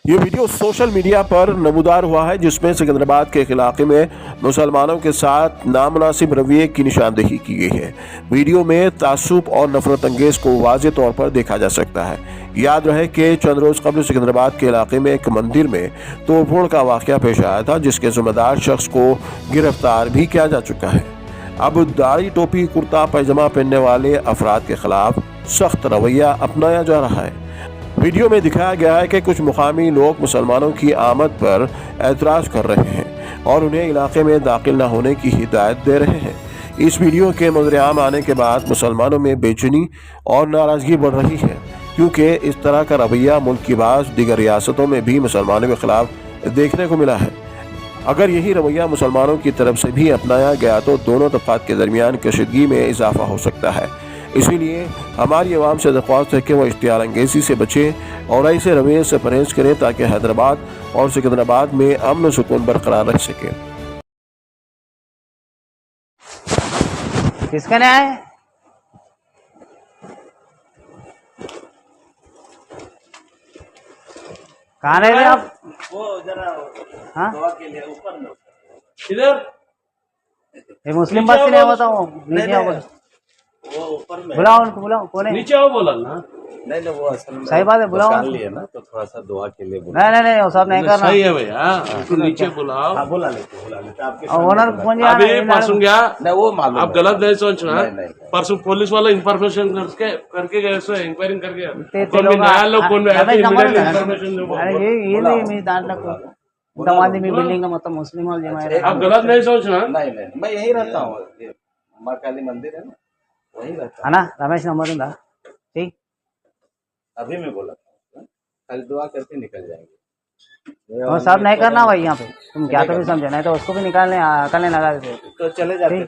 ये video social media पर नमूदार हुआ है, जिसमें सिकंदराबाद के एक इलाके में मुसलमानों के साथ नामुनासिब रवैये की निशानदेही की गई है। वीडियो में तासुब और नफरत अंगेज को वाज़ेह तौर पर देखा जा सकता है। याद रहे कि चंद रोज कबल सिकंदराबाद के इलाके में एक मंदिर में तोड़फोड़ का वाक़या पेश आया था, जिसके जिम्मेदार शख्स को गिरफ्तार भी किया जा चुका है। अब दाढ़ी, टोपी, कुर्ता पैजामा पहनने वाले अफराद के खिलाफ सख्त रवैया अपनाया जा रहा है। वीडियो में दिखाया गया है कि कुछ मुकामी लोग मुसलमानों की आमद पर एतराज़ कर रहे हैं और उन्हें इलाके में दाखिल न होने की हिदायत दे रहे हैं। इस वीडियो के मंज़र-ए-आम आने के बाद मुसलमानों में बेचैनी और नाराज़गी बढ़ रही है, क्योंकि इस तरह का रवैया मुल्क की बाज़ दीगर रियासतों में भी मुसलमानों के खिलाफ देखने को मिला है। अगर यही रवैया मुसलमानों की तरफ से भी अपनाया गया तो दोनों तबक़ात के दरमियान कशीदगी में इजाफा हो सकता है। इसीलिए हमारी आवाम से दरख्वास्त है कि वह इश्तियाल अंगेज़ी से बचें और ऐसे रवैये से परहेज़ करें ताकि हैदराबाद और सिकंदराबाद में अमन सुकून बरकरार रह सके। किसका न्याय है? कहाँ रह रहे आप? वो जरा हाँ? दवा के लिए ऊपर में इधर ये मुस्लिम बस नहीं होता वो नीचे आओ, वो ऊपर में बुलाओ उनको, बुलाओ। कौन है? नीचे आओ बोला ना। नहीं वो असल में सही बात है, बुलाओ। निकाल लिए ना तो थोड़ा सा दुआ के लिए बुला। नहीं वो सब नहीं करना। सही है भैया, उसको नीचे बुलाओ। हाँ बुला लेते आपके और ओनर कौन जा अभी परसों गया, नहीं वो मालूम आप गलत नहीं सोचना। नहीं। परसों पुलिस वाला इंफॉर्मेशन करके गए, सो इंक्वायरिंग करके ते कौन भी नया लोग कौन भी आया रमेश नंबर ఉందా? इंफॉर्मेशन दो। अरे ये మీ దాంట్లో ఇంతమంది మీ బిల్డింగ్ లో మొత్తం ముస్లిం వాళ్ళు జమ అయ్యారు। आप गलत नहीं सोचना। नहीं मैं यही रहता हूँ, माँ काली मंदिर है ना, वही रहता हूँ। అన్నా రమేష్ నంబర్ ఉందా? ठीक अभी मैं बोला था कल दुआ करके निकल जाएंगे। और सब नहीं करना भाई यहाँ पे, तुम क्या तो भी समझे, नहीं तो उसको भी निकालने अकलने लगा देते। तो चले जाते